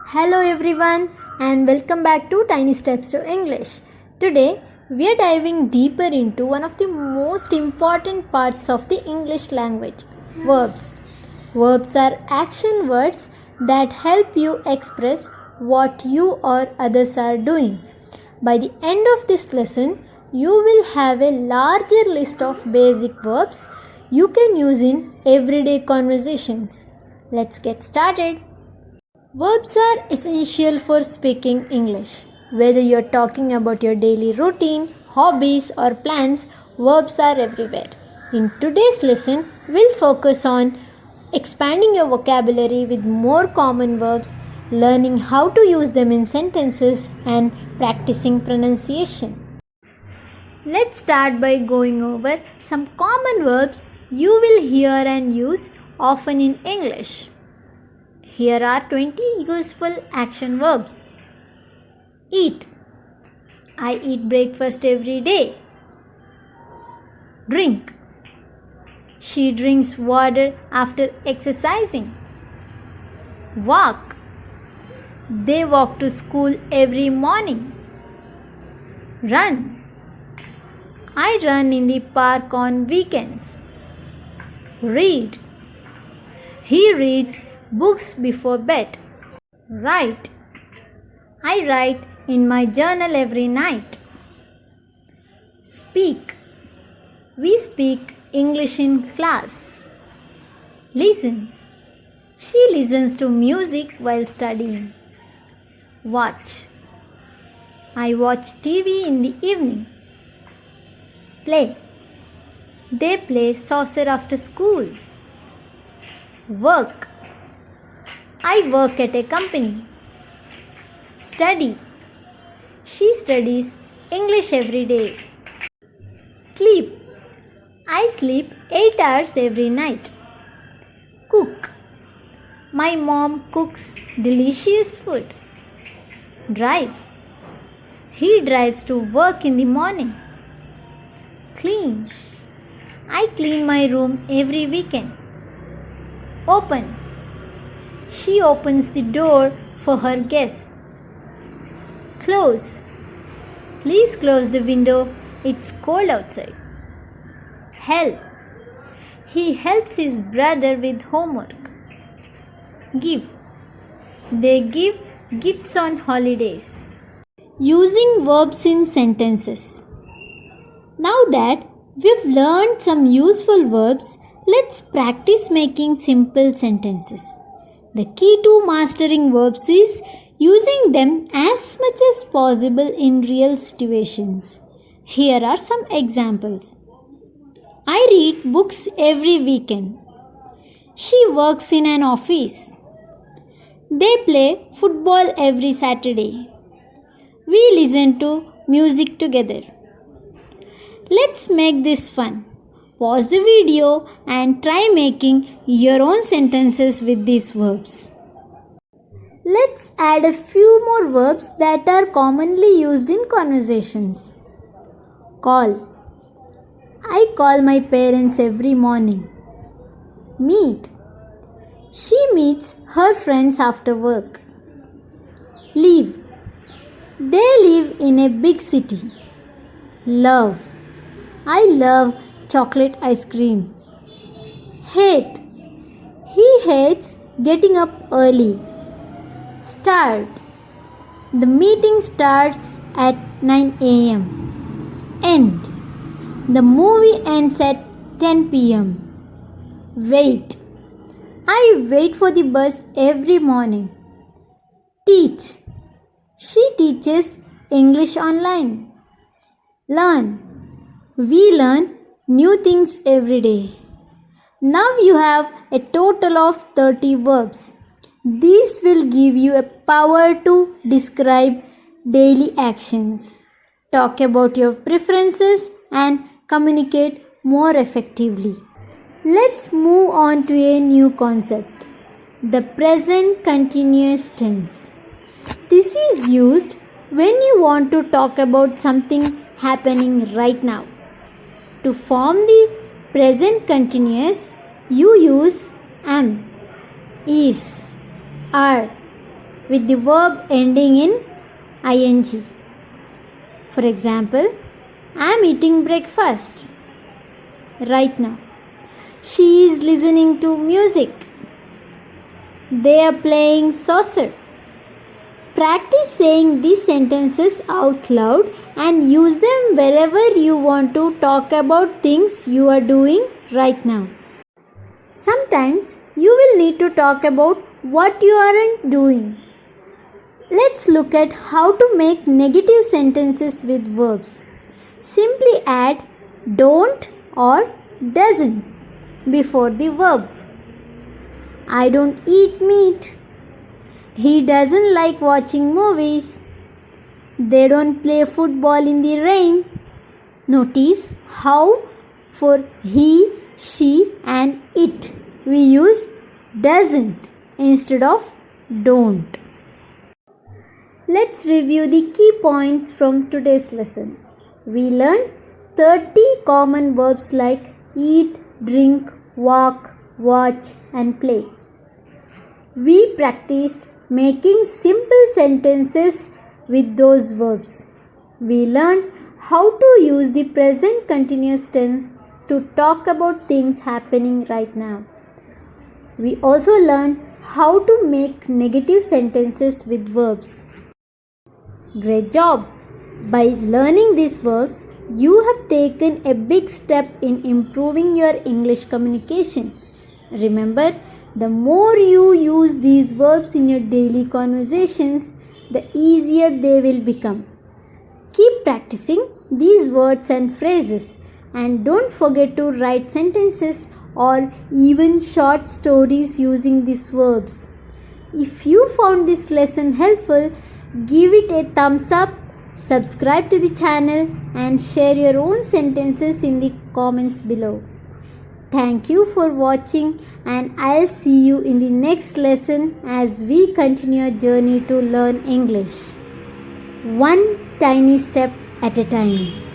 Hello everyone and welcome back to Tiny Steps to English. Today we are diving deeper into one of the most important parts of the English language, verbs. Verbs are action words that help you express what you or others are doing. By the end of this lesson, you will have a larger list of basic verbs you can use in everyday conversations. Let's get started. Verbs are essential for speaking English. Whether you're talking about your daily routine, hobbies, or plans, verbs are everywhere. In today's lesson, we'll focus on expanding your vocabulary with more common verbs, learning how to use them in sentences, and practicing pronunciation. Let's start by going over some common verbs you will hear and use often in English. Here are 20 useful action verbs. Eat. I eat breakfast every day. Drink. She drinks water after exercising. Walk. They walk to school every morning. Run. I run in the park on weekends. Read. He reads books before bed. Write. I write in my journal every night. Speak. We speak English in class. Listen. She listens to music while studying. Watch. I watch TV in the evening. Play. They play soccer after school. Work. I work at a company. Study. She studies English every day. Sleep. I sleep 8 hours every night. Cook. My mom cooks delicious food. Drive. He drives to work in the morning. Clean. I clean my room every weekend. Open. She opens the door for her guests. Close. Please close the window. It's cold outside. Help. He helps his brother with homework. Give. They give gifts on holidays. Using verbs in sentences. Now that we've learned some useful verbs, let's practice making simple sentences. The key to mastering verbs is using them as much as possible in real situations. Here are some examples. I read books every weekend. She works in an office. They play football every Saturday. We listen to music together. Let's make this fun. Pause the video and try making your own sentences with these verbs. Let's add a few more verbs that are commonly used in conversations. Call. I call my parents every morning. Meet. She meets her friends after work. Live. They live in a big city. Love. I love chocolate ice cream. Hate. He hates getting up early. Start. The meeting starts at 9 a.m. End. The movie ends at 10 p.m. Wait. I wait for the bus every morning. Teach. She teaches English online. Learn. We learn new things every day. Now you have a total of 30 verbs. These will give you a power to describe daily actions, talk about your preferences, and communicate more effectively. Let's move on to a new concept, the present continuous tense. This is used when you want to talk about something happening right now. To form the present continuous, you use am, is, are, with the verb ending in ing. For example, I am eating breakfast right now. She is listening to music. They are playing soccer. Practice saying these sentences out loud and use them wherever you want to talk about things you are doing right now. Sometimes you will need to talk about what you aren't doing. Let's look at how to make negative sentences with verbs. Simply add don't or doesn't before the verb. I don't eat meat. He doesn't like watching movies. They don't play football in the rain. Notice how for he, she and it we use doesn't instead of don't. Let's review the key points from today's lesson. We learned 30 common verbs like eat, drink, walk, watch and play. We practiced making simple sentences with those verbs. We learned how to use the present continuous tense to talk about things happening right now. We also learned how to make negative sentences with verbs. Great job! By learning these verbs, you have taken a big step in improving your English communication. Remember, the more you use these verbs in your daily conversations, the easier they will become. Keep practicing these words and phrases and don't forget to write sentences or even short stories using these verbs. If you found this lesson helpful, give it a thumbs up, subscribe to the channel and share your own sentences in the comments below. Thank you for watching and I'll see you in the next lesson as we continue our journey to learn English. One tiny step at a time.